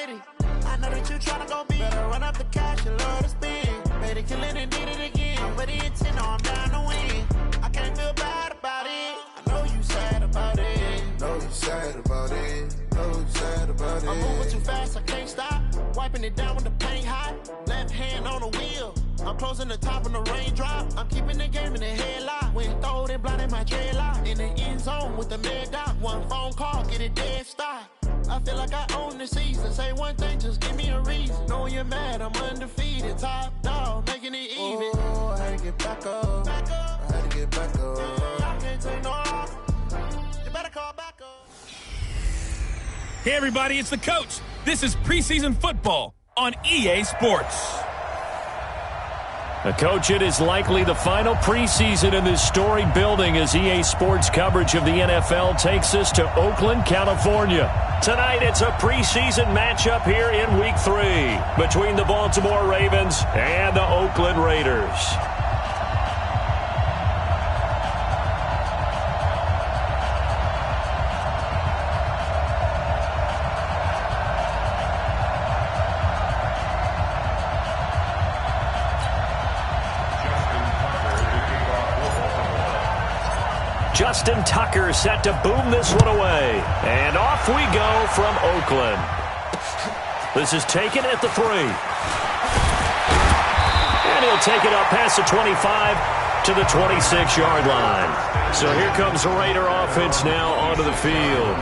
city. I know that you tryna go big. Better run up the cash and love to spin. Made it killing and did it again. But the intent, no, I'm down to win. I can't feel bad about it. I know you sad about it. Know you sad about it. Know you sad about it. I'm moving too fast, I can't stop. Wiping it down when the paint hot. Left hand on the wheel. I'm closing the top when the raindrop. I'm keeping the game in the headlock. When throwed and blinded my dreadlock. In the end zone with the mad dot. One phone call, get it dead stop. I feel like I own the season. Say one thing, just give me a reason. Knowing you're mad, I'm undefeated. Top dog, making it even. Oh, I had to get back up. Back up. I had to get back up. I can't take no off. You better call back up. Hey, everybody, it's the coach. This is preseason football on EA Sports. Coach, it is likely the final preseason in this storied building as EA Sports coverage of the NFL takes us to Oakland, California. Tonight, it's a preseason matchup here in Week 3 between the Baltimore Ravens and the Oakland Raiders. Justin Tucker set to boom this one away. And off we go from Oakland. This is taken at the 3. And he'll take it up past the 25 to the 26-yard line. So here comes the Raider offense now onto the field.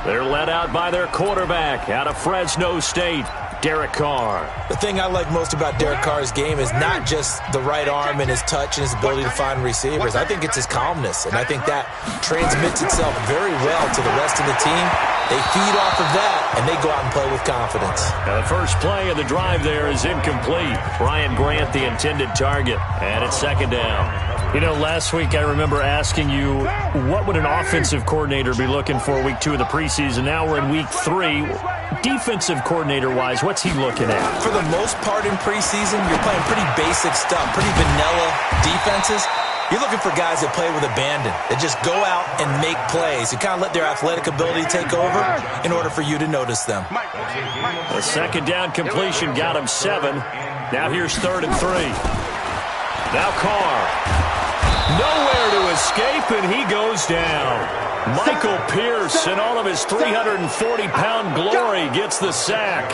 They're led out by their quarterback out of Fresno State, Derek Carr. The thing I like most about Derek Carr's game is not just the right arm and his touch and his ability to find receivers. I think it's his calmness, and I think that transmits itself very well to the rest of the team. They feed off of that, and they go out and play with confidence. Now the first play of the drive there is incomplete. Brian Grant, the intended target, and it's second down. You know, last week I remember asking you, what would an offensive coordinator be looking for Week 2 of the preseason? Now we're in Week 3. Defensive coordinator-wise, what's he looking at? For the most part in preseason, you're playing pretty basic stuff, pretty vanilla defenses. You're looking for guys that play with abandon, that just go out and make plays. You kind of let their athletic ability take over in order for you to notice them. The second down completion got him 7. Now here's 3rd and 3. Now Carr. Nowhere to escape, and he goes down. Michael Pierce, in all of his 340-pound glory, gets the sack.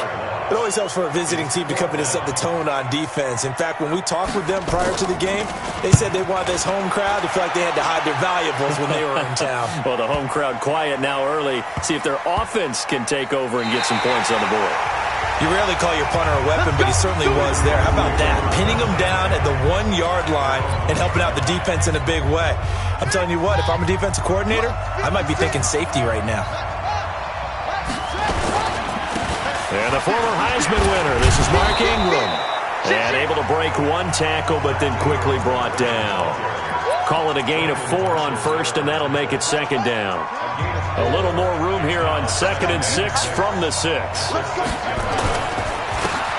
It always helps for a visiting team to come in and set the tone on defense. In fact, when we talked with them prior to the game, they said they wanted this home crowd to feel like they had to hide their valuables when they were in town. Well, the home crowd quiet now early. See if their offense can take over and get some points on the board. You rarely call your punter a weapon, but he certainly was there. How about that? Pinning him down at the 1-yard line and helping out the defense in a big way. I'm telling you what, if I'm a defensive coordinator, I might be thinking safety right now. And the former Heisman winner, this is Mark Ingram. And able to break one tackle, but then quickly brought down. Call it a gain of 4 on first, and that'll make it second down. A little more room here on 2nd and 6 from the 6.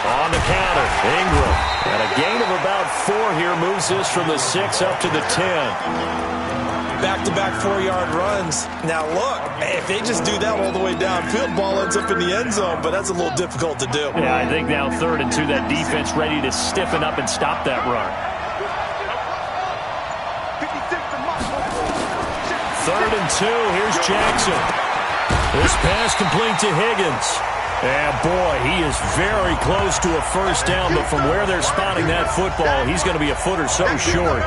On the counter, Ingram. And a gain of about 4 here moves this from the 6 up to the 10. Back-to-back 4-yard runs. Now, look, if they just do that all the way downfield, ball ends up in the end zone, but that's a little difficult to do. Yeah, I think now 3rd and 2, that defense ready to stiffen up and stop that run. 3rd and 2, here's Jackson. This pass complete to Higgins. And boy, he is very close to a first down, but from where they're spotting that football, he's going to be a foot or so short.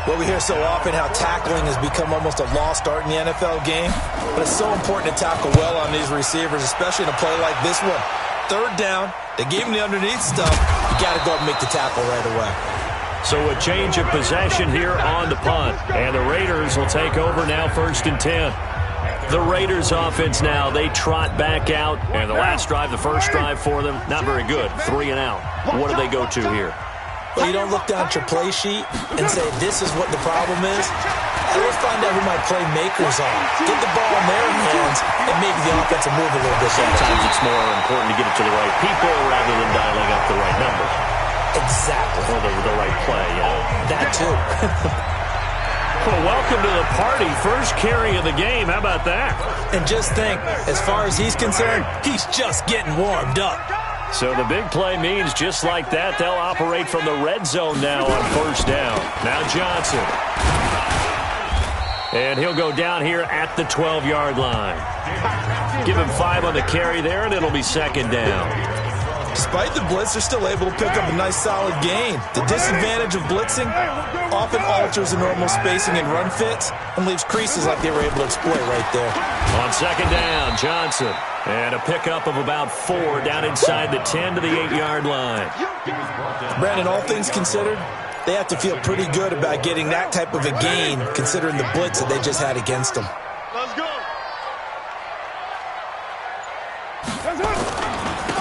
Well, we hear so often how tackling has become almost a lost art in the NFL game, but it's so important to tackle well on these receivers, especially in a play like this one. 3rd down, they gave him the underneath stuff. You got to go up and make the tackle right away. So a change of possession here on the punt, and the Raiders will take over now 1st and 10. The Raiders offense now, they trot back out, and the last drive, the first drive for them, not very good, 3 and out. What do they go to here? Well, you don't look down at your play sheet and say, this is what the problem is. Let's find out who my playmakers are. Get the ball in their hands and maybe the offense will move a little bit. Sometimes it's more important to get it to the right people rather than dialing up the right number. Exactly. Or the right play, yeah. That too. Well, welcome to the party. First carry of the game. How about that? And just think, as far as he's concerned, he's just getting warmed up. So the big play means just like that, they'll operate from the red zone now on first down. Now Johnson. And he'll go down here at the 12-yard line. Give him 5 on the carry there, and it'll be second down. Despite the blitz, they're still able to pick up a nice solid gain. The disadvantage of blitzing often alters the normal spacing and run fits and leaves creases like they were able to exploit right there. On second down, Johnson. And a pickup of about 4 down inside the 10 to the 8-yard line. Brandon, all things considered, they have to feel pretty good about getting that type of a gain considering the blitz that they just had against them. Let's go.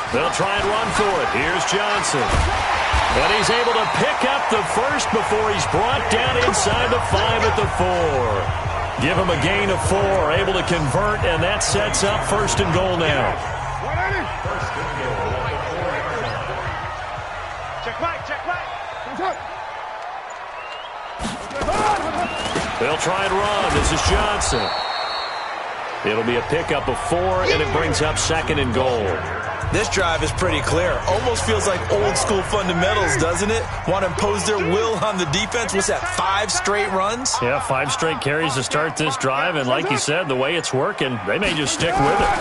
They'll try and run for it. Here's Johnson. And he's able to pick up the first before he's brought down inside the 5 at the 4. Give him a gain of 4, able to convert, and that sets up first and goal now. Check right, check right. They'll try and run. This is Johnson. It'll be a pickup of 4, and it brings up second and goal. This drive is pretty clear. Almost feels like old school fundamentals, doesn't it? Want to impose their will on the defense. What's that, 5 straight runs? Yeah, 5 straight carries to start this drive, and like you said, the way it's working, they may just stick with it.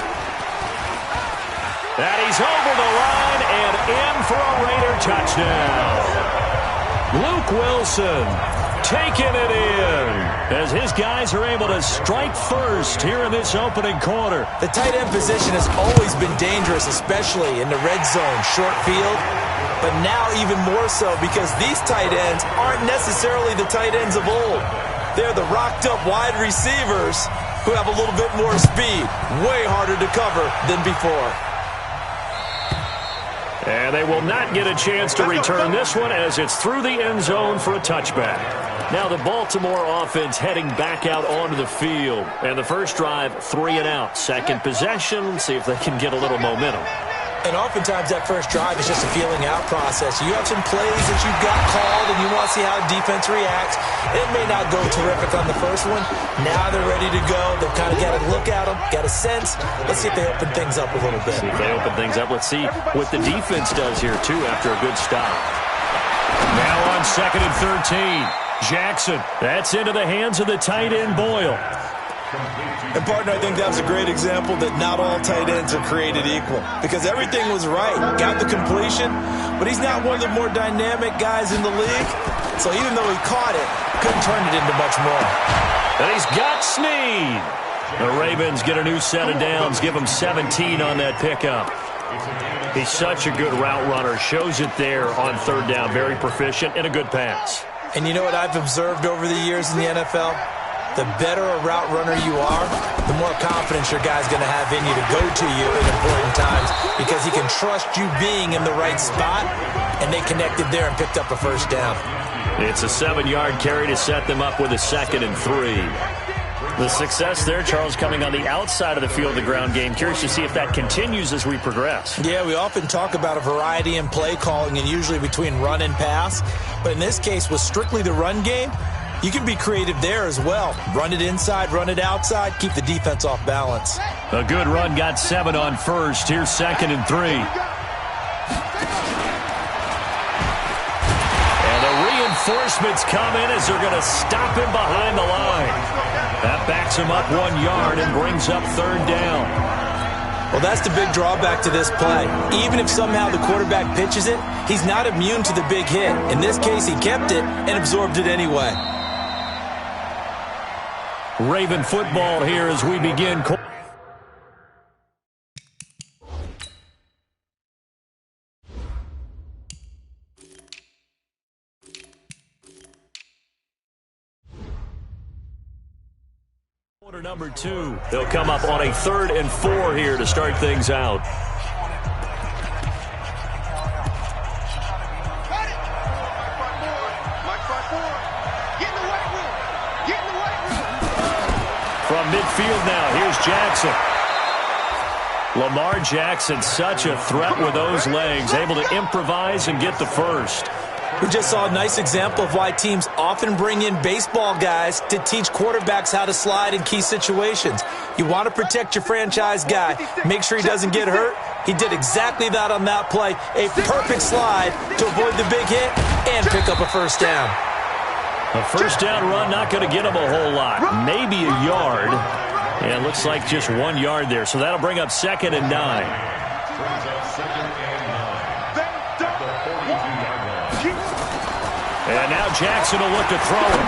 And he's over the line and in for a Raider touchdown. Luke Wilson taking it in as his guys are able to strike first here in this opening quarter. The tight end position has always been dangerous, especially in the red zone, short field. But now even more so because these tight ends aren't necessarily the tight ends of old. They're the rocked-up wide receivers who have a little bit more speed, way harder to cover than before. And they will not get a chance to return this one as it's through the end zone for a touchback. Now the Baltimore offense heading back out onto the field. And the first drive, 3 and out. Second possession, see if they can get a little momentum. And oftentimes that first drive is just a feeling out process. You have some plays that you've got called and you want to see how defense reacts. It may not go terrific on the first one. Now they're ready to go. They've kind of got to look at them, got a sense. Let's see if they open things up a little bit. See if they open things up. Let's see what the defense does here, too, after a good stop. Now on second and 13. Jackson. That's into the hands of the tight end, Boyle. And, partner, I think that was a great example that not all tight ends are created equal because everything was right. Got the completion, but he's not one of the more dynamic guys in the league. So even though he caught it, couldn't turn it into much more. And he's got Snead. The Ravens get a new set of downs, give him 17 on that pickup. He's such a good route runner. Shows it there on third down. Very proficient and a good pass. And you know what I've observed over the years in the NFL? The better a route runner you are, the more confidence your guy's going to have in you to go to you in important times because he can trust you being in the right spot, and they connected there and picked up a first down. It's a 7-yard carry to set them up with a second and 3. The success there, Charles, coming on the outside of the field, the ground game. Curious to see if that continues as we progress. Yeah, we often talk about a variety in play calling and usually between run and pass. But in this case, with strictly the run game, you can be creative there as well. Run it inside, run it outside, keep the defense off balance. A good run got 7 on first. Here's second and 3. And the reinforcements come in as they're going to stop him behind the line. That backs him up 1 yard and brings up third down. Well, that's the big drawback to this play. Even if somehow the quarterback pitches it, he's not immune to the big hit. In this case, he kept it and absorbed it anyway. Raven football here as we begin. Quarter number 2. They'll come up on a 3rd and 4 here to start things out. From midfield now, here's Jackson. Lamar Jackson, such a threat with those legs, able to improvise and get the first. We just saw a nice example of why teams often bring in baseball guys to teach quarterbacks how to slide in key situations. You want to protect your franchise guy. Make sure he doesn't get hurt. He did exactly that on that play. A perfect slide to avoid the big hit and pick up a first down. A first down run not going to get him a whole lot. Maybe a yard. And it looks like just 1 yard there. So that'll bring up 2nd and 9. And now Jackson will look to throw it.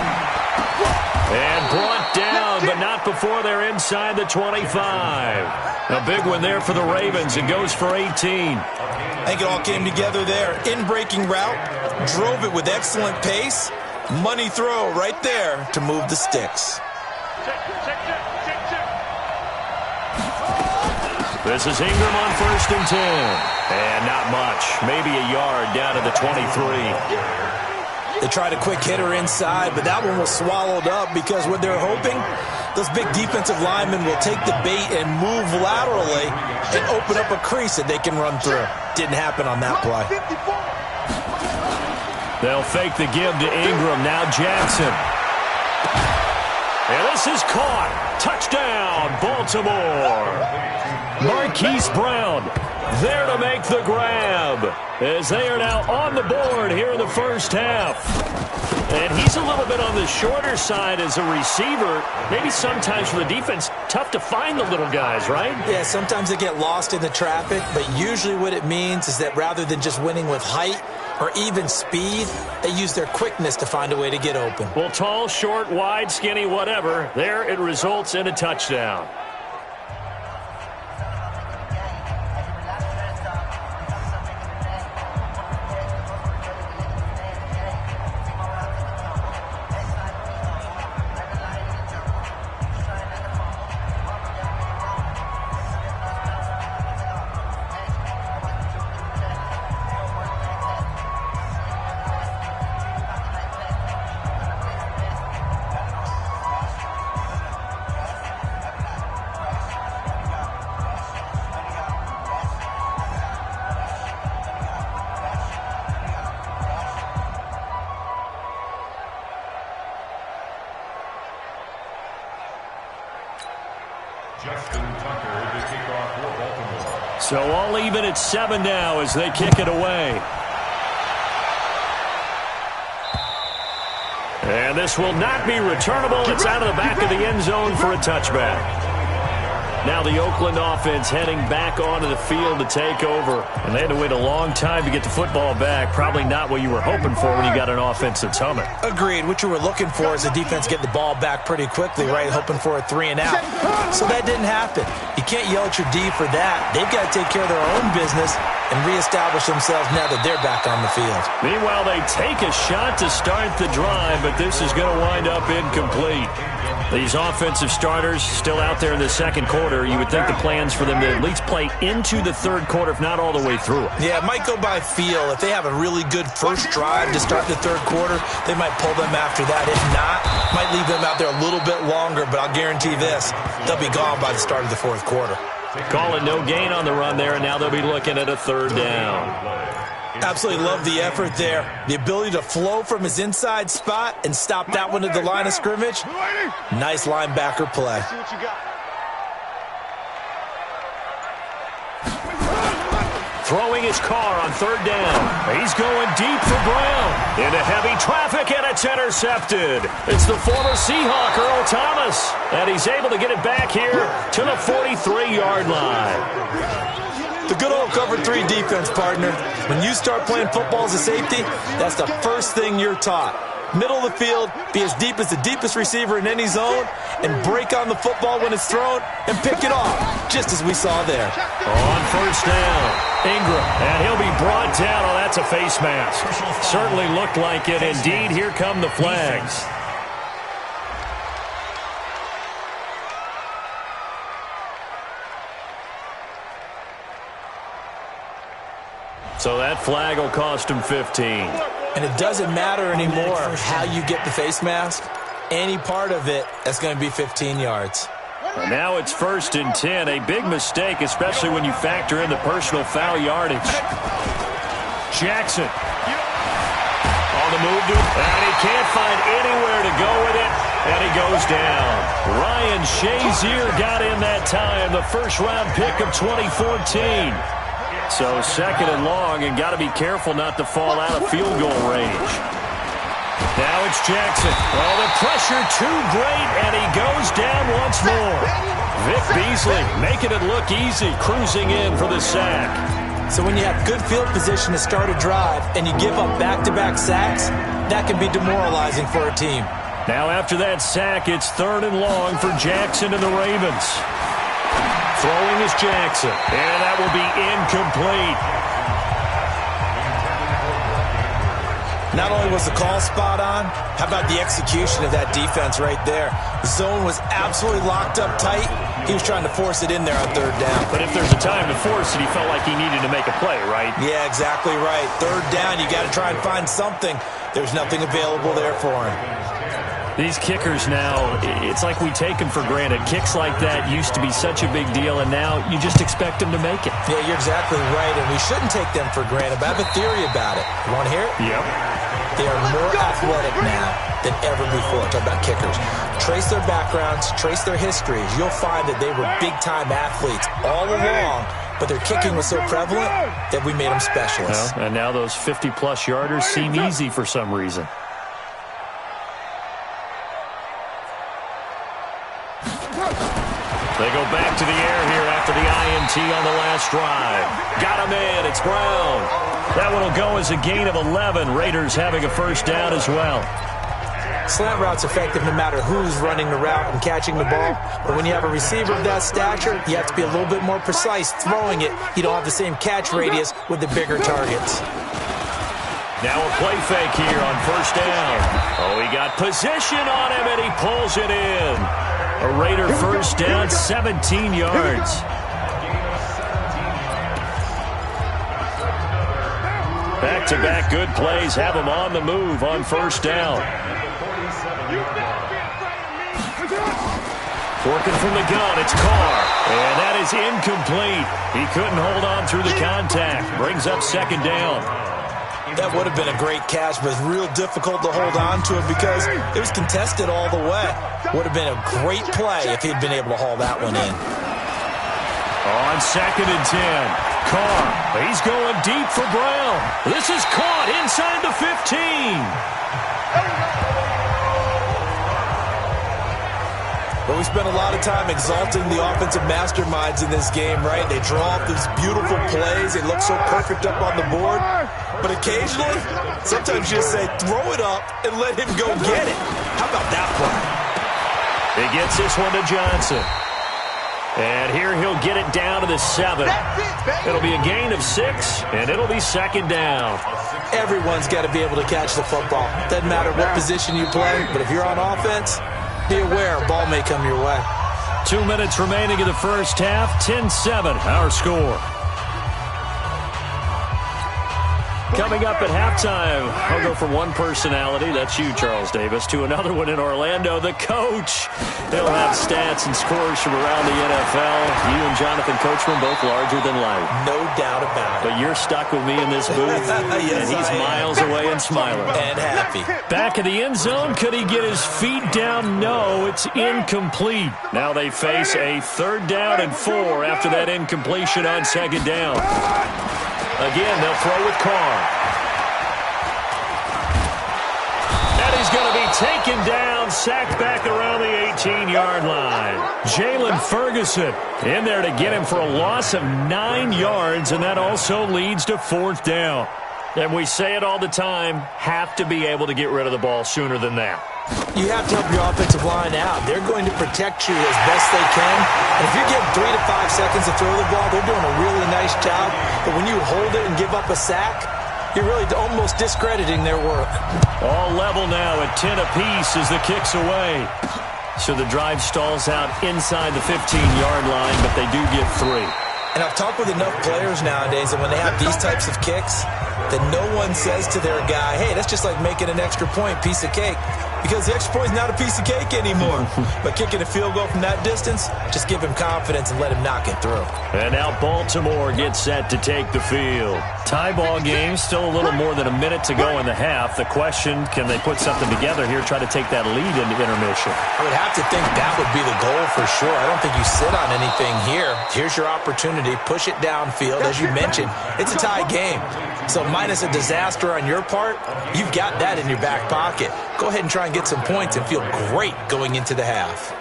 And brought down, but not before they're inside the 25. A big one there for the Ravens. It goes for 18. I think it all came together there. In-breaking route, drove it with excellent pace. Money throw right there to move the sticks. This is Ingram on 1st and 10. And not much. Maybe a yard down to the 23. They tried a quick hitter inside, but that one was swallowed up because what they're hoping, those big defensive linemen will take the bait and move laterally and open up a crease that they can run through. Didn't happen on that play. They'll fake the give to Ingram. Now Jackson. And this is caught. Touchdown, Baltimore. Marquise Brown there to make the grab as they are now on the board here in the first half. And he's a little bit on the shorter side as a receiver. Maybe sometimes for the defense, tough to find the little guys, right? Yeah, sometimes they get lost in the traffic, but usually what it means is that rather than just winning with height or even speed, they use their quickness to find a way to get open. Well, tall, short, wide, skinny, whatever, there it results in a touchdown. So all even at 7 now as they kick it away. And this will not be returnable. It's out of the back of the end zone for a touchback. Now the Oakland offense heading back onto the field to take over. And they had to wait a long time to get the football back. Probably not what you were hoping for when you got an offense that's humming. Agreed. What you were looking for is the defense get the ball back pretty quickly, right? Hoping for a 3 and out. So that didn't happen. You can't yell at your D for that. They've got to take care of their own business and reestablish themselves now that they're back on the field. Meanwhile, they take a shot to start the drive, but this is going to wind up incomplete. These offensive starters still out there in the second quarter. You would think the plans for them to at least play into the third quarter, if not all the way through it. Yeah, it might go by feel. If they have a really good first drive to start the third quarter, they might pull them after that. If not, might leave them out there a little bit longer, but I'll guarantee this, they'll be gone by the start of the fourth quarter. Calling no gain on the run there, and now they'll be looking at a 3rd down. Absolutely love the effort there. The ability to flow from his inside spot and stop that one at the line of scrimmage. Nice linebacker play. Throwing his car on 3rd down. He's going deep for Brown. Into heavy traffic, and it's intercepted. It's the former Seahawk, Earl Thomas. And he's able to get it back here to the 43-yard line. The good old cover 3 defense, partner. When you start playing football as a safety, that's the first thing you're taught. Middle of the field, be as deep as the deepest receiver in any zone, and break on the football when it's thrown and pick it off, just as we saw there. On 1st down, Ingram, and he'll be brought down. Oh, that's a face mask. Certainly looked like it. Indeed, here come the flags. So that flag will cost him 15. And it doesn't matter anymore how you get the face mask. Any part of it, that's going to be 15 yards. And now it's 1st and 10. A big mistake, especially when you factor in the personal foul yardage. Jackson. On the move, and he can't find anywhere to go with it, and he goes down. Ryan Shazier got in that time, the first-round pick of 2014. So second and long, and got to be careful not to fall out of field goal range. Now it's Jackson. Oh, the pressure too great, and he goes down once more. Vic Beasley making it look easy, cruising in for the sack. So when you have good field position to start a drive and you give up back-to-back sacks, that can be demoralizing for a team. Now after that sack, it's third and long for Jackson and the Ravens. Throwing is Jackson, and that will be incomplete. Not only was the call spot on, how about the execution of that defense right there? The zone was absolutely locked up tight. He was trying to force it in there on third down. But if there's a time to force it, he felt like he needed to make a play, right? Yeah, exactly right. Third down, you got to try and find something. There's nothing available there for him. These kickers now, it's like we take them for granted. Kicks like that used to be such a big deal, and now you just expect them to make it. Yeah, you're exactly right, and we shouldn't take them for granted. But I have a theory about it. You want to hear it? Yep. They are more athletic now than ever before. Talk about kickers. Trace their backgrounds, trace their histories. You'll find that they were big-time athletes all along, but their kicking was so prevalent that we made them specialists. Well, and now those 50-plus yarders seem easy for some reason. They go back to the air here after the INT on the last drive. Got him in. It's Brown. That one will go as a gain of 11. Raiders having a first down as well. Slant route's effective no matter who's running the route and catching the ball. But when you have a receiver of that stature, you have to be a little bit more precise throwing it. You don't have the same catch radius with the bigger targets. Now a play fake here on first down. Oh, he got position on him, and he pulls it in. A Raider first down, 17 yards. Back-to-back good plays have him on the move on first down. Working from the gun, it's Carr. And that is incomplete. He couldn't hold on through the contact. Brings up second down. That would have been a great catch, but it's real difficult to hold on to it because it was contested all the way. Would have been a great play if he'd been able to haul that one in. On second and 10, Carr, he's going deep for Brown. This is caught inside the 15. But we spent a lot of time exalting the offensive masterminds in this game, right? They draw up these beautiful plays. They look so perfect up on the board. But occasionally, sometimes you just say, throw it up and let him go get it. How about that play? He gets this one to Johnson. And here he'll get it down to the 7. It'll be a gain of 6, and it'll be second down. Everyone's got to be able to catch the football. Doesn't matter what position you play, but if you're on offense, be aware a ball may come your way. 2 minutes remaining in the first half. 10-7, our score. Coming up at halftime, I'll go from one personality, that's you, Charles Davis, to another one in Orlando, the coach. He'll have stats and scores from around the NFL. You and Jonathan Coachman both larger than life. No doubt about it. But you're stuck with me in this booth, yes, and he's miles away and smiling. And happy. Back in the end zone, could he get his feet down? No, it's incomplete. Now they face a third down and 4 after that incompletion on second down. Again, they'll throw with Carr. And he's going to be taken down, sacked back around the 18-yard line. Jalen Ferguson in there to get him for a loss of 9 yards, and that also leads to fourth down. And we say it all the time, have to be able to get rid of the ball sooner than that. You have to help your offensive line out. They're going to protect you as best they can. And if you're getting 3 to 5 seconds to throw the ball, they're doing a really nice job. But when you hold it and give up a sack, you're really almost discrediting their work. All level now at 10 apiece as the kick's away. So the drive stalls out inside the 15-yard line, but they do get 3. And I've talked with enough players nowadays that when they have these types of kicks, that no one says to their guy, hey, that's just like making an extra point, piece of cake. because the extra point is not a piece of cake anymore. But kicking a field goal from that distance, just give him confidence and let him knock it through. And now Baltimore gets set to take the field. Tie ball game, still a little more than a minute to go in the half. The question, can they put something together here, try to take that lead into intermission? I would have to think that would be the goal for sure. I don't think you sit on anything here. Here's your opportunity. Push it downfield. As you mentioned, it's a tie game. So minus a disaster on your part, you've got that in your back pocket. Go ahead and try and get some points and feel great going into the half.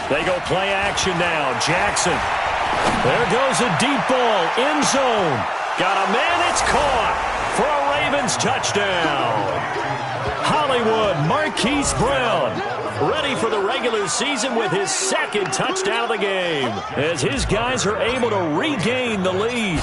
They go play action now. Jackson. There goes a deep ball. End zone. Got a man. It's caught for a Ravens touchdown. Hollywood Marquise Brown ready for the regular season with his second touchdown of the game as his guys are able to regain the lead.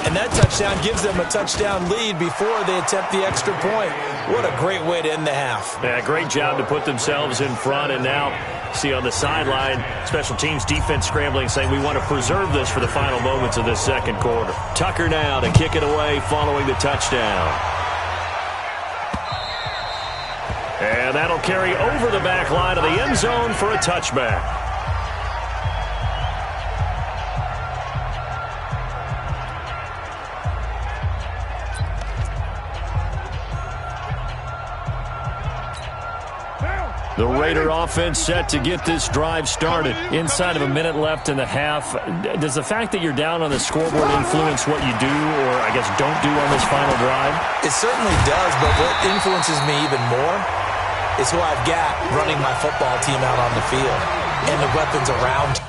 And that touchdown gives them a touchdown lead before they attempt the extra point. What a great way to end the half. Yeah, great job to put themselves in front. And now, see on the sideline, special teams defense scrambling, saying we want to preserve this for the final moments of this second quarter. Tucker now to kick it away following the touchdown. And that'll carry over the back line of the end zone for a touchback. The Raider offense set to get this drive started. Inside of a minute left in the half. Does the fact that you're down on the scoreboard influence what you do, or I guess don't do on this final drive? It certainly does, but what influences me even more is who I've got running my football team out on the field and the weapons around.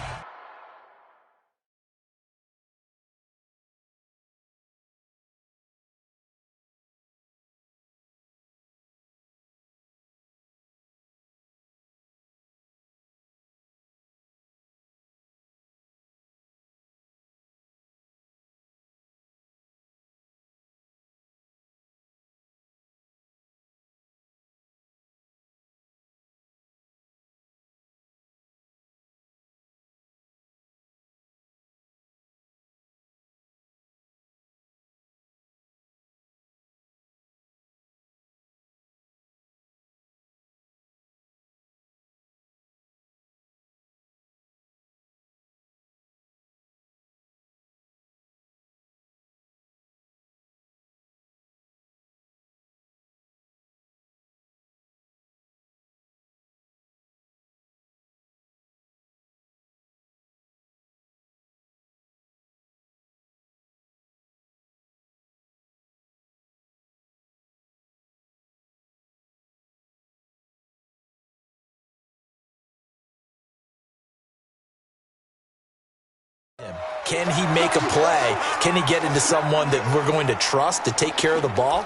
Can he make a play? Can he get into someone that we're going to trust to take care of the ball?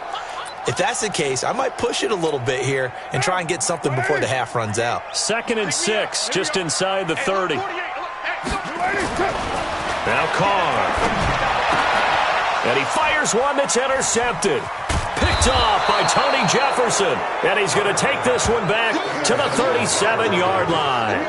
If that's the case, I might push it a little bit here and try and get something before the half runs out. 2nd and 6, just inside the 30. Now Carr. And he fires one that's intercepted. Picked off by Tony Jefferson. And he's going to take this one back to the 37-yard line.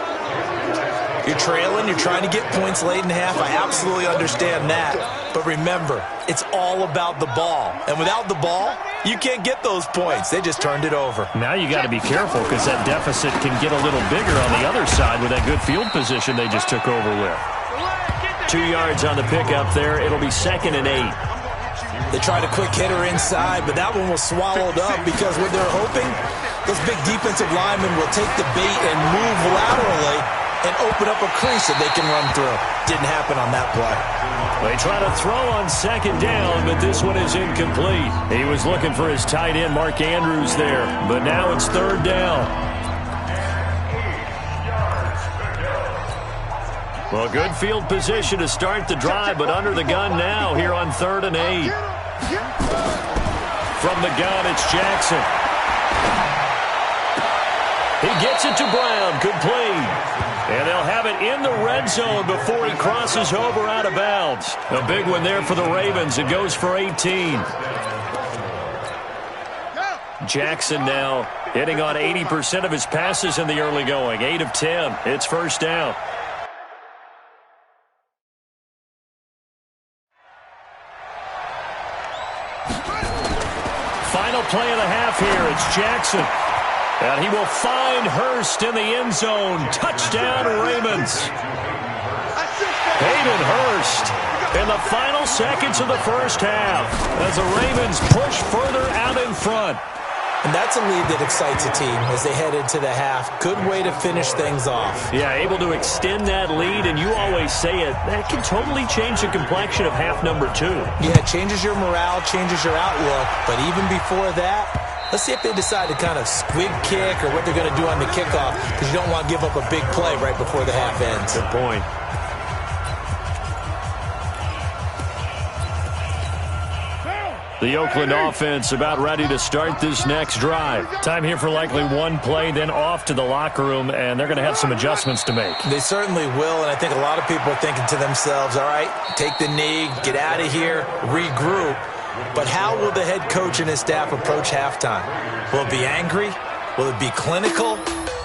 You're trailing, you're trying to get points late in half. I absolutely understand that. But remember, it's all about the ball. And without the ball, you can't get those points. They just turned it over. Now you got to be careful because that deficit can get a little bigger on the other side with that good field position they just took over with. 2 yards on the pickup there. It'll be 2nd and 8. They tried a quick hitter inside, but that one was swallowed up because what they're hoping, those big defensive linemen will take the bait and move laterally and open up a crease that they can run through. Didn't happen on that play. They try to throw on 2nd down, but this one is incomplete. He was looking for his tight end, Mark Andrews, there, but now it's 3rd down. Well, good field position to start the drive, but under the gun now here on 3rd and 8. From the gun, it's Jackson. He gets it to Brown, complete. And they'll have it in the red zone before he crosses over out of bounds. A big one there for the Ravens. It goes for 18. Jackson now Hitting on 80% of his passes in the early going. 8 of 10. It's first down. Final play of the half here. It's Jackson. And he will find Hurst in the end zone. Touchdown, Ravens. Hayden Hurst in the final seconds of the first half as the Ravens push further out in front. And that's a lead that excites a team as they head into the half. Good way to finish things off. Yeah, able to extend that lead, and you always say it, that can totally change the complexion of half number 2. Yeah, it changes your morale, changes your outlook. But even before that, let's see if they decide to kind of squib kick or what they're going to do on the kickoff, because you don't want to give up a big play right before the half ends. Good point. The Oakland offense about ready to start this next drive. Time here for likely one play, then off to the locker room, and they're going to have some adjustments to make. They certainly will, and I think a lot of people are thinking to themselves, all right, take the knee, get out of here, regroup. But how will the head coach and his staff approach halftime? Will it be angry? Will it be clinical?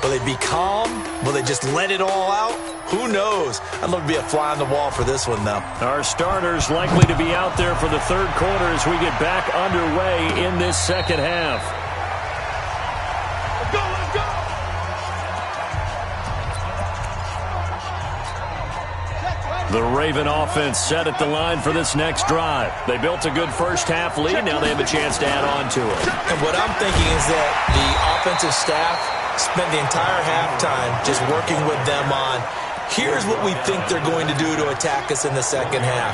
Will they be calm? Will they just let it all out? Who knows? I'd love to be a fly on the wall for this one, though. Our starters likely to be out there for the third quarter as we get back underway in this second half. Let's go, let's go! The Raven offense set at the line for this next drive. They built a good first half lead. Now they have a chance to add on to it. And what I'm thinking is that the offensive staff spent the entire halftime just working with them on, here's what we think they're going to do to attack us in the second half.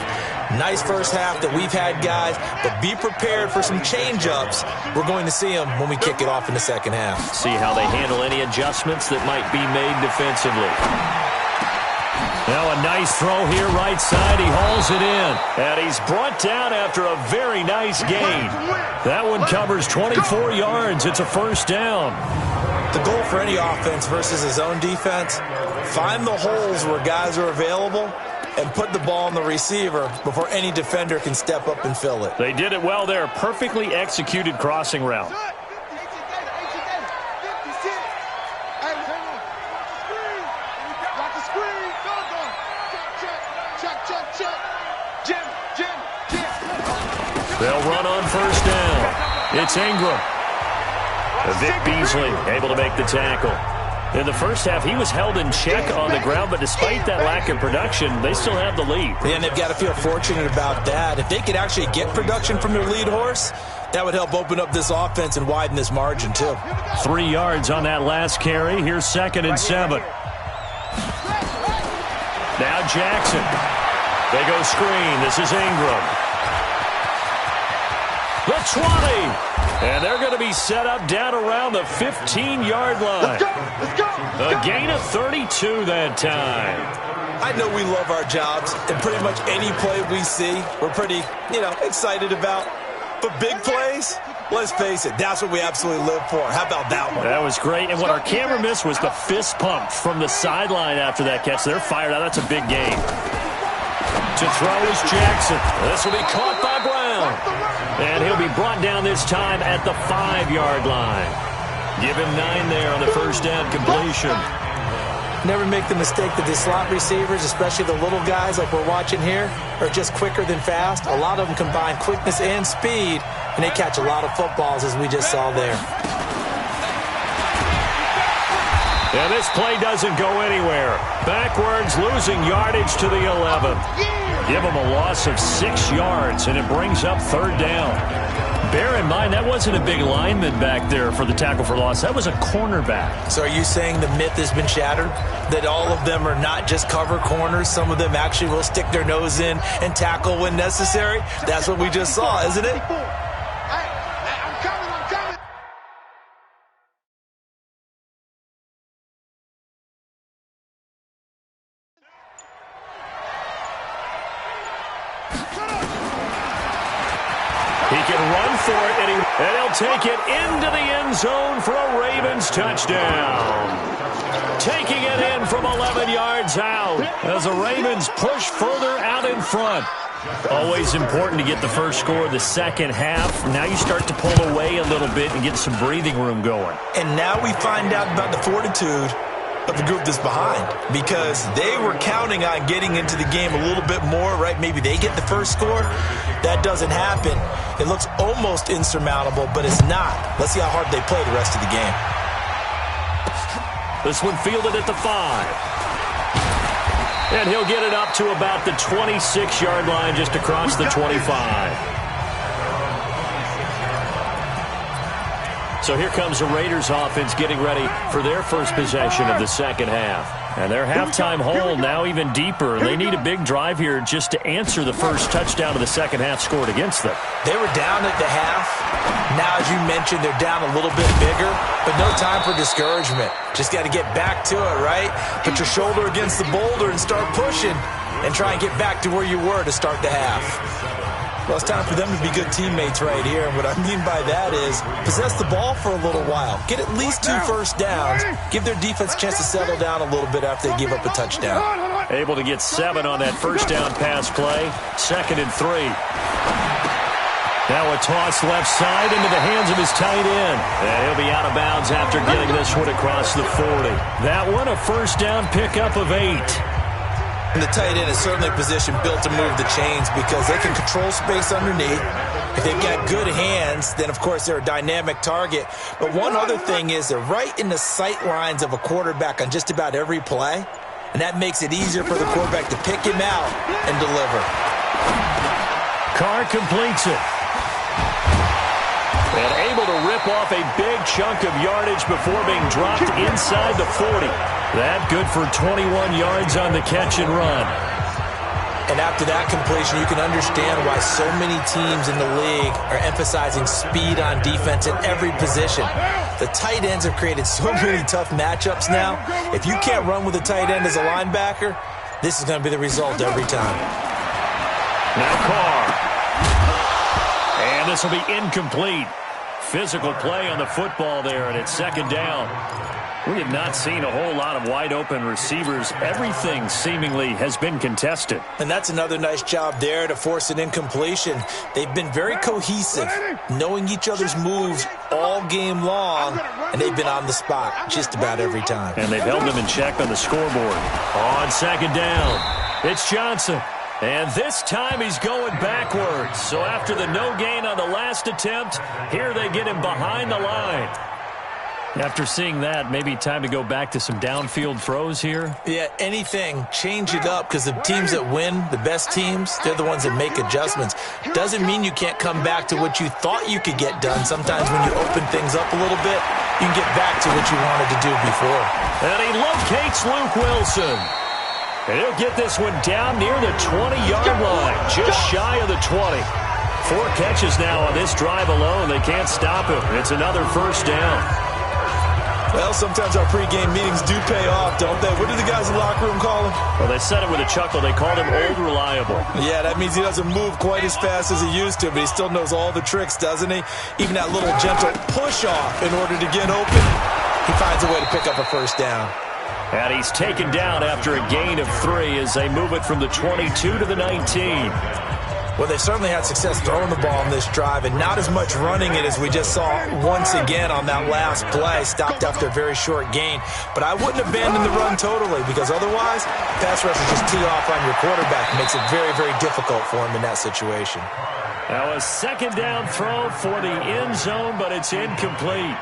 Nice first half that we've had, guys, but be prepared for some change-ups. We're going to see them when we kick it off in the second half. See how they handle any adjustments that might be made defensively. Now a nice throw here right side. He hauls it in. And he's brought down after a very nice gain. That one covers 24 yards. It's a first down. The goal for any offense versus his own defense, find the holes where guys are available and put the ball on the receiver before any defender can step up and fill it. They did it well there. Perfectly executed crossing route. They'll run on first down. It's Ingram. Vic Beasley able to make the tackle. In the first half, he was held in check on the ground, but despite that lack of production, they still have the lead. And they've got to feel fortunate about that. If they could actually get production from their lead horse, that would help open up this offense and widen this margin, too. 3 yards on that last carry. Here's 2nd and 7. Now Jackson. They go screen. This is Ingram. The 20. And they're going to be set up down around the 15-yard line. Let's go. A gain of 32 that time. I know we love our jobs, and pretty much any play we see, we're pretty, excited about. But big plays, let's face it, that's what we absolutely live for. How about that one? That was great. And what our camera missed was the fist pump from the sideline after that catch. They're fired out. That's a big gain. To throw is Jackson. This will be caught by Brown. And he'll be brought down this time at the 5-yard line. Give him 9 there on the first down completion. Never make the mistake that the slot receivers, especially the little guys like we're watching here, are just quicker than fast. A lot of them combine quickness and speed, and they catch a lot of footballs, as we just saw there. And this play doesn't go anywhere. Backwards, losing yardage to the 11. Give them a loss of 6 yards, and it brings up 3rd down. Bear in mind, that wasn't a big lineman back there for the tackle for loss. That was a cornerback. So are you saying the myth has been shattered? That all of them are not just cover corners? Some of them actually will stick their nose in and tackle when necessary? That's what we just saw, isn't it? He can run for it, and he'll take it into the end zone for a Ravens touchdown. Taking it in from 11 yards out as the Ravens push further out in front. Always important to get the first score of the second half. Now you start to pull away a little bit and get some breathing room going. And now we find out about the fortitude of the group that's behind, because they were counting on getting into the game a little bit more, right? Maybe they get the first score. That doesn't happen. It looks almost insurmountable, but it's not. Let's see how hard they play the rest of the game. This one fielded at the 5. And he'll get it up to about the 26-yard line, just across the 25. So here comes the Raiders offense getting ready for their first possession of the second half. And their halftime hole now even deeper. They need a big drive here just to answer the first touchdown of the second half scored against them. They were down at the half. Now, as you mentioned, they're down a little bit bigger, but no time for discouragement. Just got to get back to it, right? Put your shoulder against the boulder and start pushing and try and get back to where you were to start the half. Well, it's time for them to be good teammates right here. And what I mean by that is possess the ball for a little while. Get at least 2 first downs. Give their defense a chance to settle down a little bit after they give up a touchdown. Able to get 7 on that first down pass play. 2nd and 3. Now a toss left side into the hands of his tight end. And he'll be out of bounds after getting this one across the 40. That one a first down pickup of 8. And the tight end is certainly a position built to move the chains because they can control space underneath. If they've got good hands, then, of course, they're a dynamic target. But one other thing is they're right in the sight lines of a quarterback on just about every play, and that makes it easier for the quarterback to pick him out and deliver. Carr completes it. And able to rip off a big chunk of yardage before being dropped inside the 40. That good for 21 yards on the catch and run. And after that completion, you can understand why so many teams in the league are emphasizing speed on defense in every position. The tight ends have created so many tough matchups now. If you can't run with a tight end as a linebacker, this is going to be the result every time. Now Carr. And this will be incomplete. Physical play on the football there, and it's 2nd down. We have not seen a whole lot of wide-open receivers. Everything seemingly has been contested. And that's another nice job there to force an incompletion. They've been very cohesive, knowing each other's moves all game long, and they've been on the spot just about every time. And they've held them in check on the scoreboard. On 2nd down, it's Johnson. And this time he's going backwards. So after the no gain on the last attempt, here they get him behind the line. After seeing that, maybe time to go back to some downfield throws here? Yeah, anything. Change it up, because the teams that win, the best teams, they're the ones that make adjustments. Doesn't mean you can't come back to what you thought you could get done. Sometimes when you open things up a little bit, you can get back to what you wanted to do before. And he locates Luke Wilson. And he'll get this one down near the 20-yard line, just shy of the 20. 4 catches now on this drive alone. They can't stop him. It's another first down. Well, sometimes our pregame meetings do pay off, don't they? What do the guys in the locker room call him? Well, they said it with a chuckle. They called him Old Reliable. Yeah, that means he doesn't move quite as fast as he used to, but he still knows all the tricks, doesn't he? Even that little gentle push-off in order to get open, he finds a way to pick up a first down. And he's taken down after a gain of 3 as they move it from the 22 to the 19. Well, they certainly had success throwing the ball on this drive and not as much running it as we just saw once again on that last play, stopped after a very short gain. But I wouldn't abandon the run totally, because otherwise, pass rushers just tee off on your quarterback. It makes it very, very difficult for him in that situation. Now a 2nd down throw for the end zone, but it's incomplete.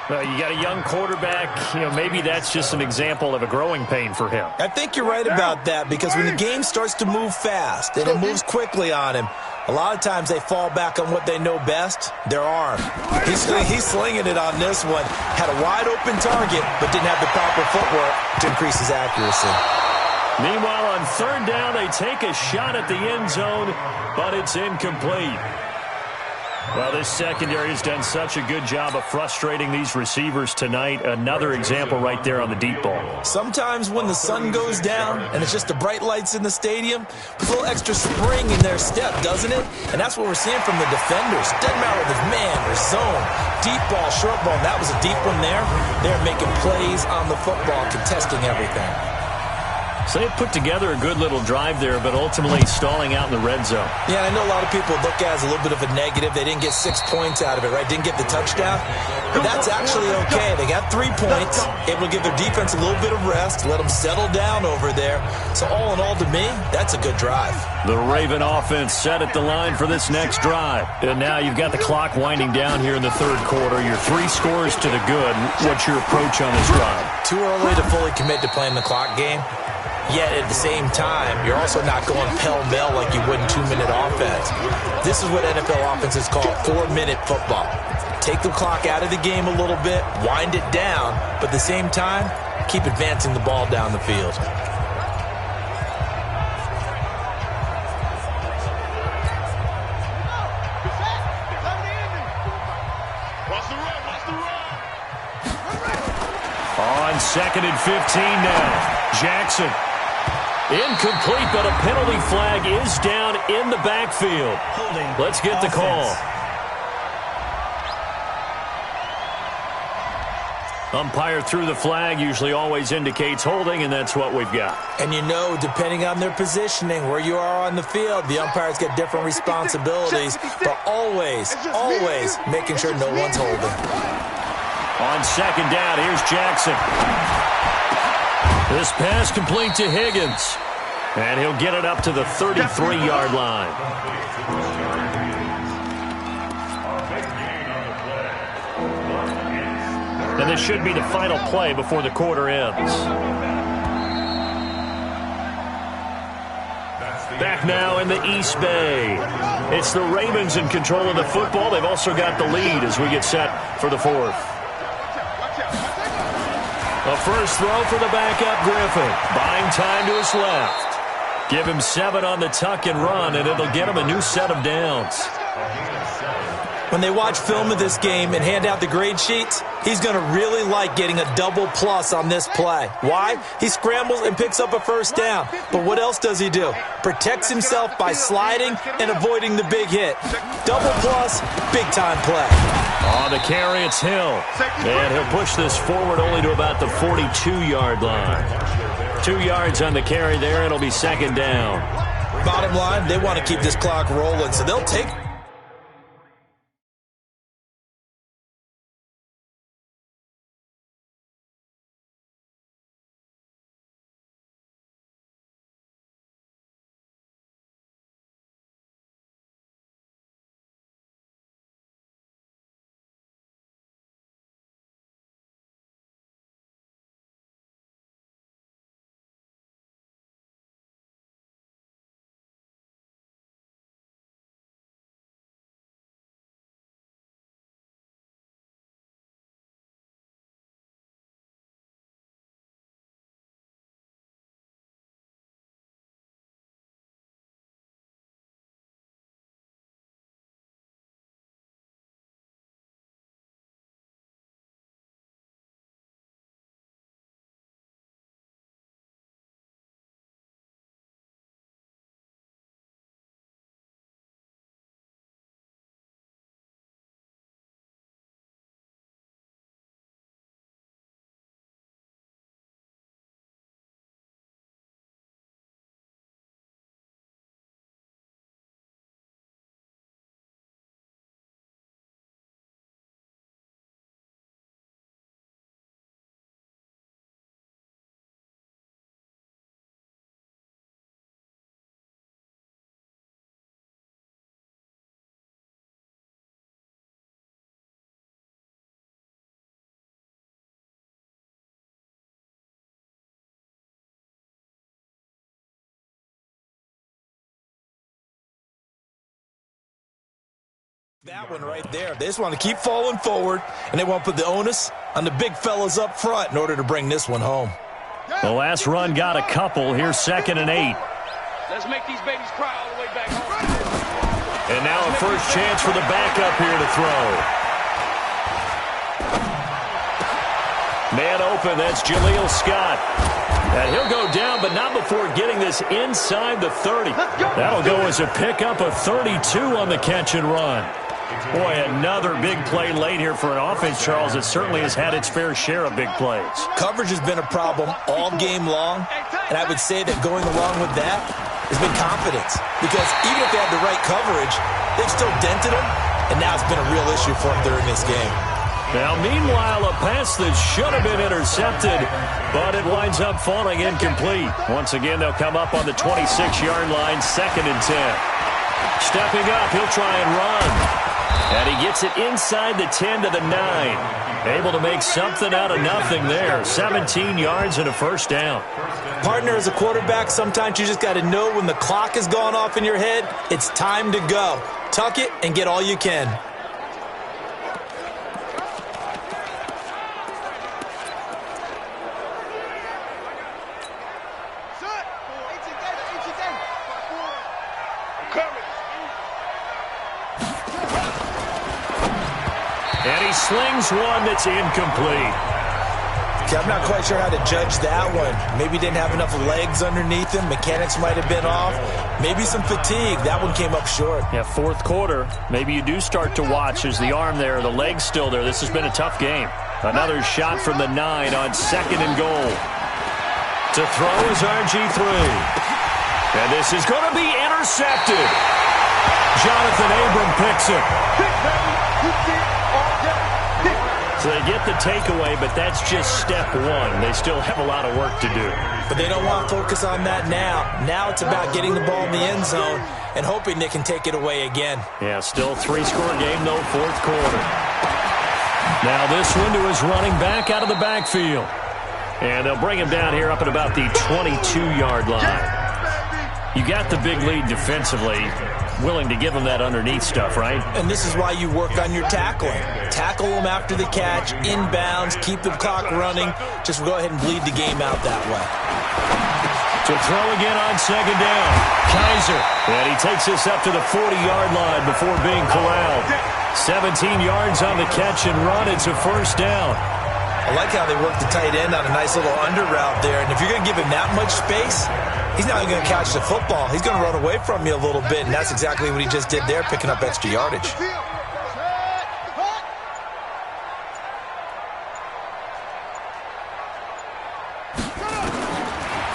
Well, you got a young quarterback, maybe that's just an example of a growing pain for him. I think you're right about that, because when the game starts to move fast and it moves quickly on him, a lot of times they fall back on what they know best, their arm. He's slinging it on this one. Had a wide-open target, but didn't have the proper footwork to increase his accuracy. Meanwhile, on 3rd down, they take a shot at the end zone, but it's incomplete. Well, this secondary has done such a good job of frustrating these receivers tonight. Another example right there on the deep ball. Sometimes when the sun goes down and it's just the bright lights in the stadium, puts a little extra spring in their step, doesn't it? And that's what we're seeing from the defenders. Doesn't matter whether it's man or zone, deep ball, short ball. That was a deep one there. They're making plays on the football, contesting everything. So they put together a good little drive there, but ultimately stalling out in the red zone. Yeah, I know a lot of people look at it as a little bit of a negative. They didn't get 6 points out of it, right? Didn't get the touchdown. But that's actually okay. They got 3 points, able to give their defense a little bit of rest, let them settle down over there. So all in all, to me, that's a good drive. The Raven offense set at the line for this next drive. And now you've got the clock winding down here in the third quarter. Your 3 scores to the good. What's your approach on this drive? Too early to fully commit to playing the clock game. Yet at the same time, you're also not going pell-mell like you would in 2-minute offense. This is what NFL offenses call 4-minute football. Take the clock out of the game a little bit, wind it down, but at the same time, keep advancing the ball down the field. On 2nd and 15 now. Jackson. Incomplete, but a penalty flag is down in the backfield. Let's get the call. Umpire threw the flag, usually always indicates holding, and that's what we've got. And you know, depending on their positioning, where you are on the field, the umpires get different responsibilities, but always making sure no one's holding. On 2nd down, here's Jackson. This pass complete to Higgins. And he'll get it up to the 33-yard line. And this should be the final play before the quarter ends. Back now in the East Bay. It's the Ravens in control of the football. They've also got the lead as we get set for the fourth. A first throw for the backup Griffin. Buying time to his left. Give him 7 on the tuck and run, and it'll get him a new set of downs. When they watch film of this game and hand out the grade sheets, he's going to really like getting a double plus on this play. Why? He scrambles and picks up a first down. But what else does he do? Protects himself by sliding and avoiding the big hit. Double plus, big-time play. On the carry, it's Hill. And he'll push this forward only to about the 42-yard line. 2 yards on the carry there. It'll be 2nd down. Bottom line, they want to keep this clock rolling, so they'll take that one right there. They just want to keep falling forward, and they want to put the onus on the big fellas up front in order to bring this one home. The last run got a couple. Here's 2nd and 8. Let's make these babies cry all the way back home. And now a first chance for the backup here to throw. Man open, that's Jaleel Scott. And he'll go down, but not before getting this inside the 30. That'll go as a pickup of 32 on the catch and run. Boy, another big play late here for an offense, Charles. It certainly has had its fair share of big plays. Coverage has been a problem all game long, and I would say that going along with that has been confidence. Because even if they had the right coverage, they've still dented them, and now it's been a real issue for them during this game. Now, meanwhile, a pass that should have been intercepted, but it winds up falling incomplete. Once again, they'll come up on the 26-yard line, 2nd and 10. Stepping up, he'll try and run. And he gets it inside the 10 to the 9. Able to make something out of nothing there. 17 yards and a first down. Partner, as a quarterback, sometimes you just got to know when the clock has gone off in your head, it's time to go. Tuck it and get all you can. And he slings one that's incomplete. Okay, I'm not quite sure how to judge that one. Maybe he didn't have enough legs underneath him. Mechanics might have been off. Maybe some fatigue. That one came up short. Yeah, 4th quarter. Maybe you do start to watch as the arm there, the leg's still there. This has been a tough game. Another shot from the 9 on 2nd and goal. To throw is RG3. And this is going to be intercepted. Jonathan Abram picks it. So they get the takeaway, but that's just step one. They still have a lot of work to do. But they don't want to focus on that now. Now it's about getting the ball in the end zone and hoping they can take it away again. Yeah, still 3-score game, though, 4th quarter. Now this one to his running back out of the backfield. And they'll bring him down here up at about the 22-yard line. You got the big lead defensively. Willing to give him that underneath stuff, right? And this is why you work on your tackling. Tackle them after the catch, inbounds, keep the clock running. Just go ahead and bleed the game out that way. To throw again on 2nd down. Kaiser. And he takes this up to the 40-yard line before being corralled. 17 yards on the catch and run. It's a first down. I like how they work the tight end on a nice little under route there. And if you're going to give him that much space, he's not even going to catch the football. He's going to run away from you a little bit, and that's exactly what he just did there, picking up extra yardage.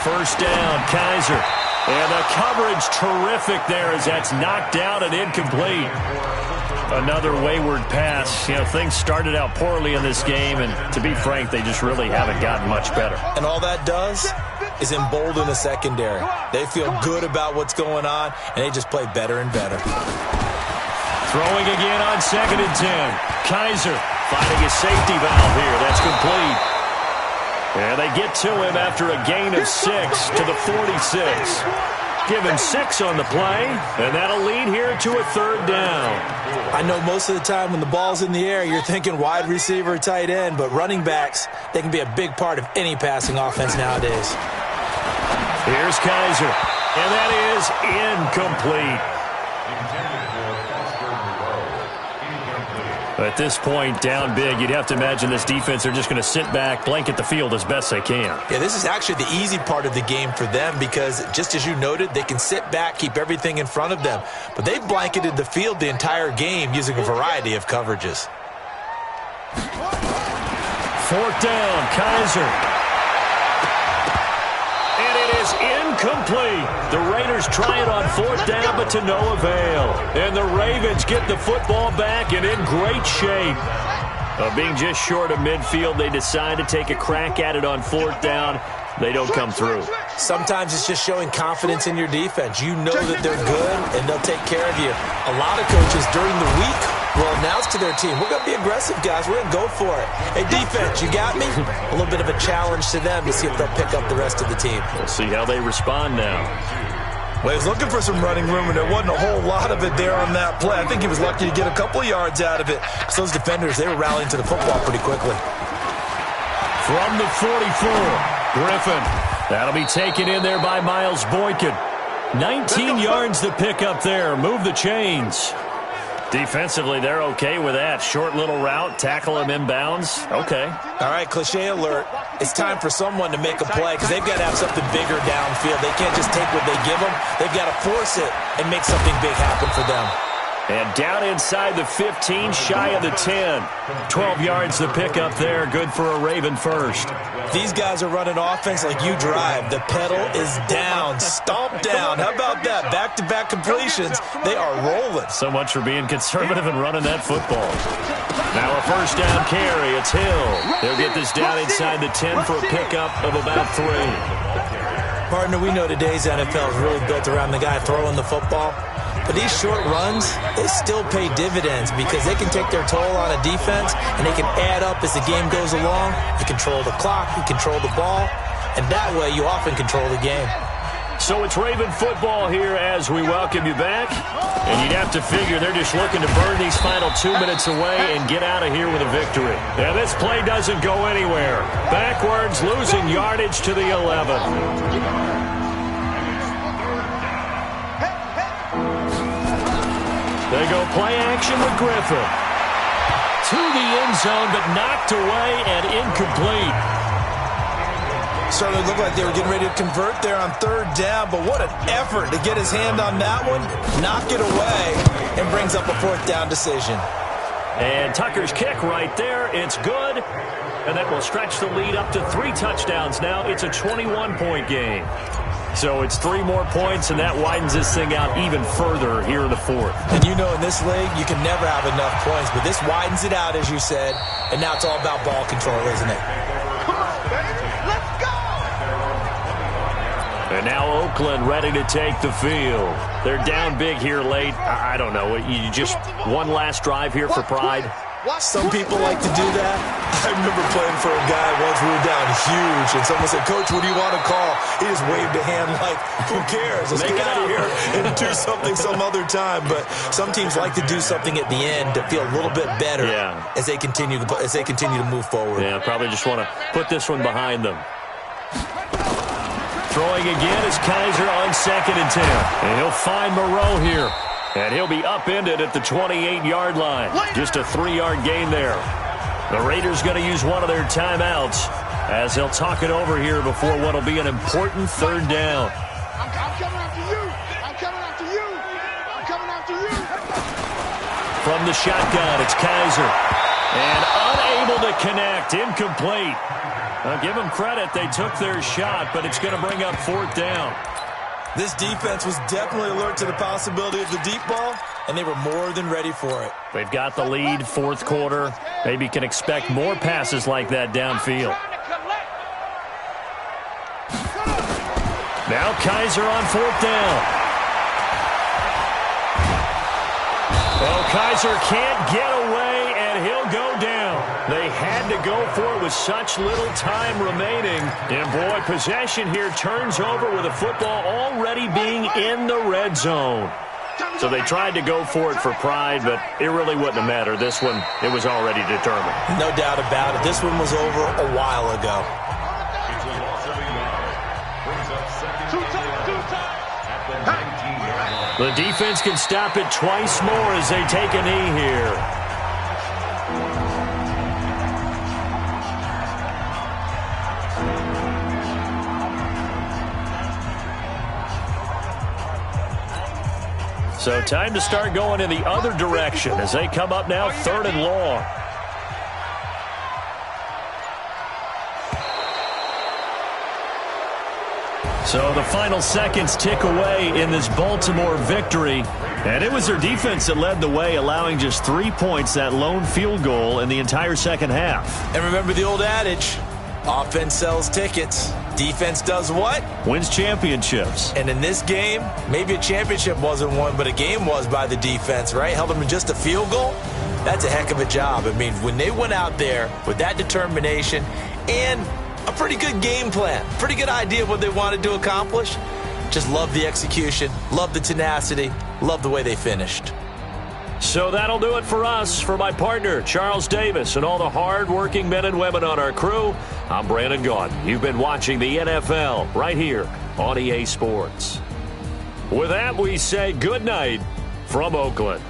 First down, Kaiser. And the coverage terrific there as that's knocked out and incomplete. Another wayward pass. You know, things started out poorly in this game, and to be frank, they just really haven't gotten much better. And all that does is embolden the secondary. They feel good about what's going on, and they just play better and better. Throwing again on 2nd and 10. Kaiser finding a safety valve here. That's complete. And they get to him after a gain of 6 to the 46. Give him 6 on the play, and that'll lead here to a 3rd down. I know most of the time when the ball's in the air, you're thinking wide receiver, tight end, but running backs, they can be a big part of any passing offense nowadays. Here's Kaiser, and that is incomplete. At this point, down big, you'd have to imagine this defense, they're just going to sit back, blanket the field as best they can. Yeah, this is actually the easy part of the game for them because, just as you noted, they can sit back, keep everything in front of them. But they've blanketed the field the entire game using a variety of coverages. 4th down, Kaiser. And it is incomplete. The Raiders try it on 4th down, but to no avail. And the Ravens get the football back and in great shape. Being just short of midfield, they decide to take a crack at it on 4th down. They don't come through. Sometimes it's just showing confidence in your defense. You know that they're good, and they'll take care of you. A lot of coaches during the week will announce to their team, we're going to be aggressive, guys. We're going to go for it. Hey, defense, you got me? A little bit of a challenge to them to see if they'll pick up the rest of the team. We'll see how they respond now. Well, he was looking for some running room, and there wasn't a whole lot of it there on that play. I think he was lucky to get a couple of yards out of it. So those defenders, they were rallying to the football pretty quickly. From the 44. Griffin. That'll be taken in there by Miles Boykin. 19 yards to pick up there. Move the chains. Defensively, they're okay with that. Short little route, tackle him inbounds. Okay. All right, cliche alert. It's time for someone to make a play because they've got to have something bigger downfield. They can't just take what they give them. They've got to force it and make something big happen for them. And down inside the 15, shy of the 10. 12 yards to pick up there. Good for a Raven first. These guys are running offense like you drive. The pedal is down, stomp down. How about that? Back-to-back completions. They are rolling. So much for being conservative and running that football. Now a first down carry. It's Hill. They'll get this down inside the 10 for a pickup of about 3. Partner, we know today's NFL is really built around the guy throwing the football. But these short runs, they still pay dividends because they can take their toll on a defense and they can add up as the game goes along. You control the clock, you control the ball, and that way you often control the game. So it's Raven football here as we welcome you back. And you'd have to figure they're just looking to burn these final 2 minutes away and get out of here with a victory. Yeah, this play doesn't go anywhere. Backwards, losing yardage to the 11. They go play action with Griffin. To the end zone, but knocked away and incomplete. Certainly looked like they were getting ready to convert there on third down, but what an effort to get his hand on that one, knock it away, and brings up a fourth down decision. And Tucker's kick right there. It's good. And that will stretch the lead up to 3 touchdowns now. It's a 21-point game. So it's 3 more points, and that widens this thing out even further here in the fourth. And you know in this league, you can never have enough points, but this widens it out, as you said, and now it's all about ball control, isn't it? Come on, baby. Let's go! And now Oakland ready to take the field. They're down big here late. I don't know. You just one last drive here for pride. Some people like to do that. I remember playing for a guy once. We were down huge, and someone said, "Coach, what do you want to call?" He just waved a hand like, "Who cares? Let's get out of here and do something some other time." But some teams like to do something at the end to feel a little bit better as they continue to move forward. Yeah, probably just want to put this one behind them. Throwing again is Kaiser on 2nd and 10. And he'll find Moreau here. And he'll be upended at the 28-yard line. Just a 3-yard gain there. The Raiders going to use one of their timeouts as they'll talk it over here before what will be an important third down. I'm coming after you. I'm coming after you. I'm coming after you. From the shotgun, it's Kaiser. And unable to connect. Incomplete. Now give them credit. They took their shot, but it's going to bring up 4th down. This defense was definitely alert to the possibility of the deep ball, and they were more than ready for it. They've got the lead, 4th quarter. Maybe can expect more passes like that downfield. Now Kaiser on 4th down. Oh, Kaiser can't get away, and he'll go down. They had to go for it with such little time remaining. And, boy, possession here turns over with a football already being in the red zone. So they tried to go for it for pride, but it really wouldn't have mattered. This one, it was already determined. No doubt about it. This one was over a while ago. The defense can stop it twice more as they take a knee here. So time to start going in the other direction as they come up now 3rd and long. So the final seconds tick away in this Baltimore victory. And it was their defense that led the way, allowing just 3 points, that lone field goal in the entire second half. And remember the old adage, offense sells tickets. Defense does what? Wins championships. And in this game, maybe a championship wasn't won, but a game was by the defense, right? Held them in just a field goal. That's a heck of a job. I mean, when they went out there with that determination and a pretty good game plan, pretty good idea of what they wanted to accomplish, just love the execution, love the tenacity, love the way they finished. So that'll do it for us. For my partner, Charles Davis, and all the hard-working men and women on our crew, I'm Brandon Gaudin. You've been watching the NFL right here on EA Sports. With that, we say good night from Oakland.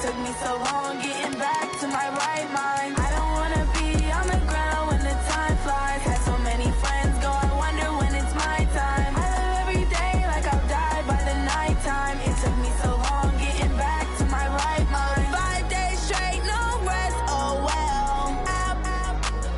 took me so long getting back to my right mind. I don't wanna be on the ground when the time flies. Had so many friends go, I wonder when it's my time. I live every day like I'll die by the nighttime. It took me so long getting back to my right mind. 5 days straight, no rest, oh well. I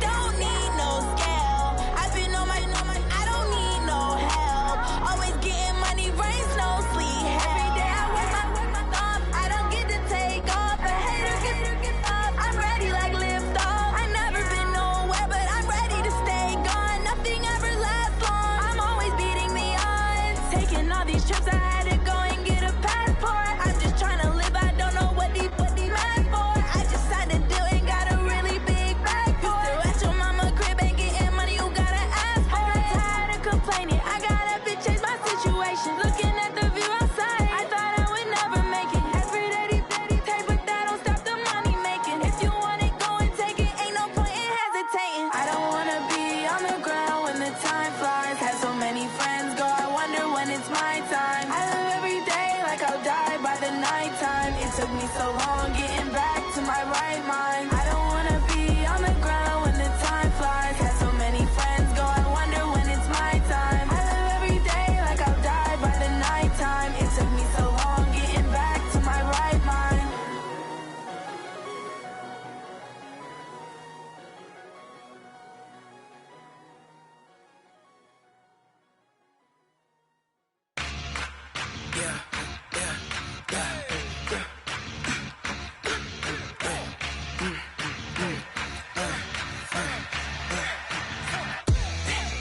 don't need no scale. I've been on my, I don't need no help. Always getting money, rain, snow, sleet, every day I work my thumb. I don't get to take off. A hater get up. I'm ready like lift off. I've never been nowhere, but I'm ready to stay gone. Nothing ever lasts long. I'm always beating the odds. Taking all these trips, I had to go and get a passport. I'm just trying to live. I don't know what these mad for. I just signed a deal and got a really big bag for it. Still at your mama crib and getting money, you gotta ask for it. I'm tired of complaining. I gotta change my situation. Looking at the view outside, I thought I would never make it. Every day they take, but that don't stop the money making. If you want it, go and take it. Ain't no point in hesitating. I don't wanna be on the ground when the time flies. Had so many friends go, I wonder when it's my time. I live every day like I'll die by the nighttime. It took me so long getting back to my right mind. I don't wanna be on the ground when the time flies. Had so many friends go, I wonder when it's my time. I live every day like I'll die by the nighttime. It took me so long getting back to my right mind.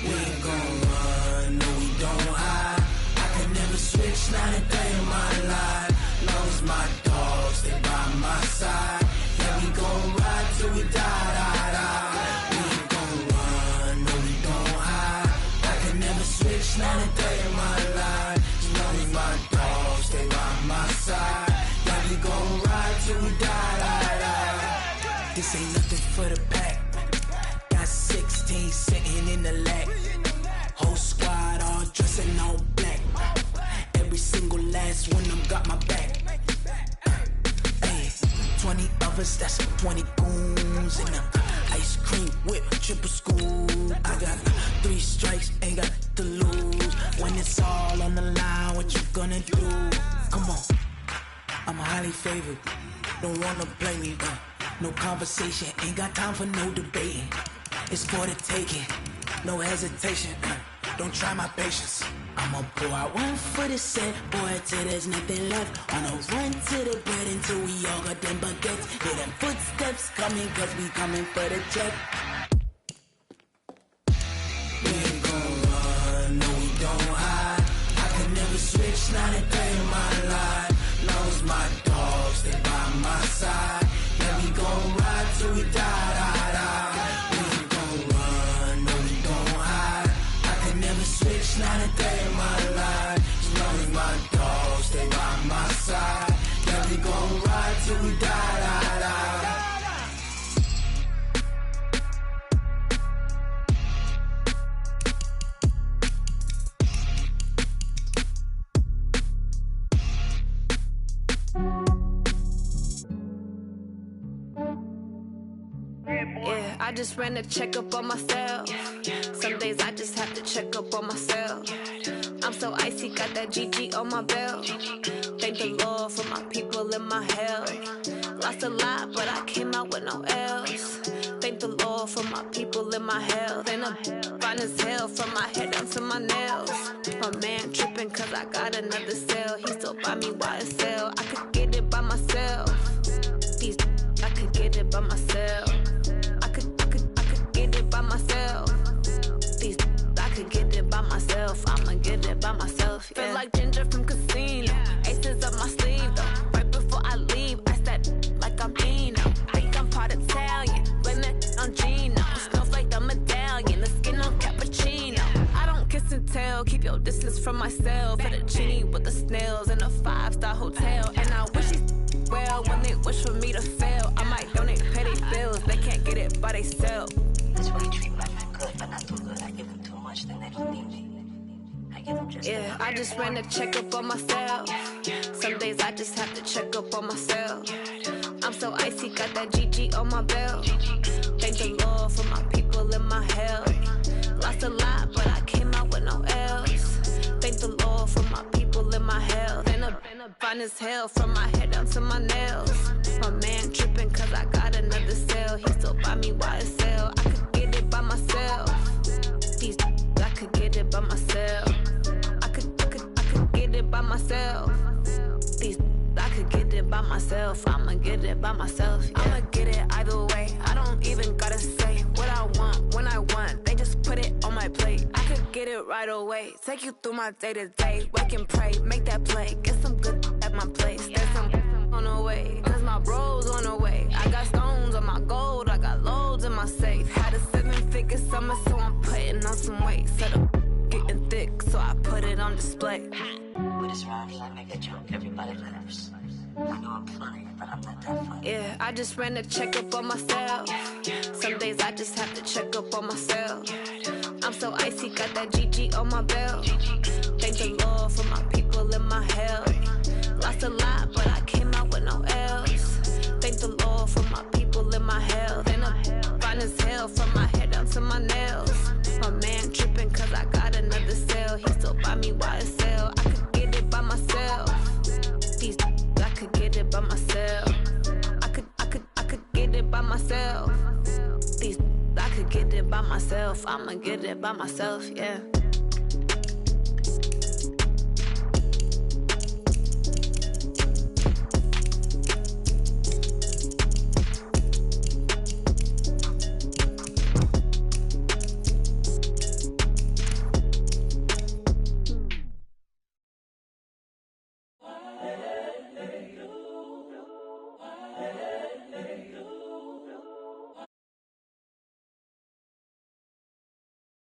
We ain't gon' run, no we don't hide. I can never switch, not a day in my life. Long as my dogs stay by my side. Yeah, we gon' ride till we die, die, die. We ain't gon' run, no we don't hide. I can never switch, not a day in my life. As long as my dogs stay by my side. Yeah, we gon' ride till we die, die, die. This ain't nothing for the pack. Got 16 sitting in the lap. Whole squad all dressing all black. Every single last one of them got my back. Hey, 20 of us, that's 20 goons in the ice cream whip, triple scoop. I got 3 strikes, ain't got to lose. When it's all on the line, what you gonna do? Come on, I'm highly favored. Don't wanna play me, no conversation, ain't got time for no debating. It's for the taking, no hesitation. Don't try my patience. I'ma pour out one for the set, boy, till there's nothing left. On a run to the bread until we all got them baguettes. Hear them footsteps coming, cause we coming for the check. We ain't gon' run, no we don't hide. I can never switch, not a day in my life. Long as my dogs stay by my side. Yeah, we gon' ride till we die, die, die. We ain't gon' run, no we don't hide. I can never switch, not a day in my life. As long as my dogs stay by my side. Yeah, we gon' ride till we die, die, die. Yeah, I just ran a checkup on myself. Some days I just have to check up on myself. I'm so icy, got that GG on my belt. Thank the Lord for my people and my health. Lost a lot, but I came out with no L's. Thank the Lord for my people and my health. And I'm fine as hell from my head down to my nails. My man tripping cause I got another cell. He still buy me YSL. I could get it by myself. These I could get it by myself. I could get it by myself. These I could get it by myself. I'ma get it by myself. Yeah. Feel like Ginger from Casino. Aces up my sleeve though. Right before I leave, I step like I'm Dino. Think I'm part Italian. Blame that on Gino. Smells like the medallion. The skin on cappuccino. I don't kiss and tell. Keep your distance from myself. Fettuccine with the snails in a 5-star hotel. And I wish these well when they wish for me to fail. I might donate petty bills. They can't get it by themselves. That's why you treat my men good, but not too good. I give them too much, then they don't need me. I give them just enough. I just ran a checkup on myself. Some days I just have to check up on myself. I'm so icy, got that GG on my belt. Thank the Lord for my people in my hell. Lost a lot, but I came out with no L's. Thank the Lord for my people in my hell. Been a fine as hell from my head down to my nails. My man tripping cause I got another sale. He still buy me YSL. I could get it by myself. These I could get it by myself. I could get it by myself. These I could get it by myself. I'ma get it by myself. Yeah. I'ma get it either way. I don't even gotta say what I want when I want. They just put it on my plate. I could get it right away. Take you through my day to day. Wake and pray, make that play. Get some good at my place. There's some on the way. Cause my bro's on the way. I got stones on my gold. I got loads in my safe. Had a 7-figure summer, so I'm putting on some weight. Set up getting thick, so I put it on display. With this round, I make a joke, everybody laughs. I know I'm funny, but I'm not that funny. Yeah, I just ran a checkup on myself. Some days I just have to check up on myself. I'm so icy, got that GG on my belt. Thank the Lord for my people in my hell. Lost a lot, but I came out with no L's. Thank the Lord for my people in my hell. Been a fine as hell from my head down to my nails. My man tripping cause I got another sale. He still buy me YSL. I could get it by myself. These I could get it by myself. I could get it by myself. These I could get it by myself. I'ma get it by myself, yeah.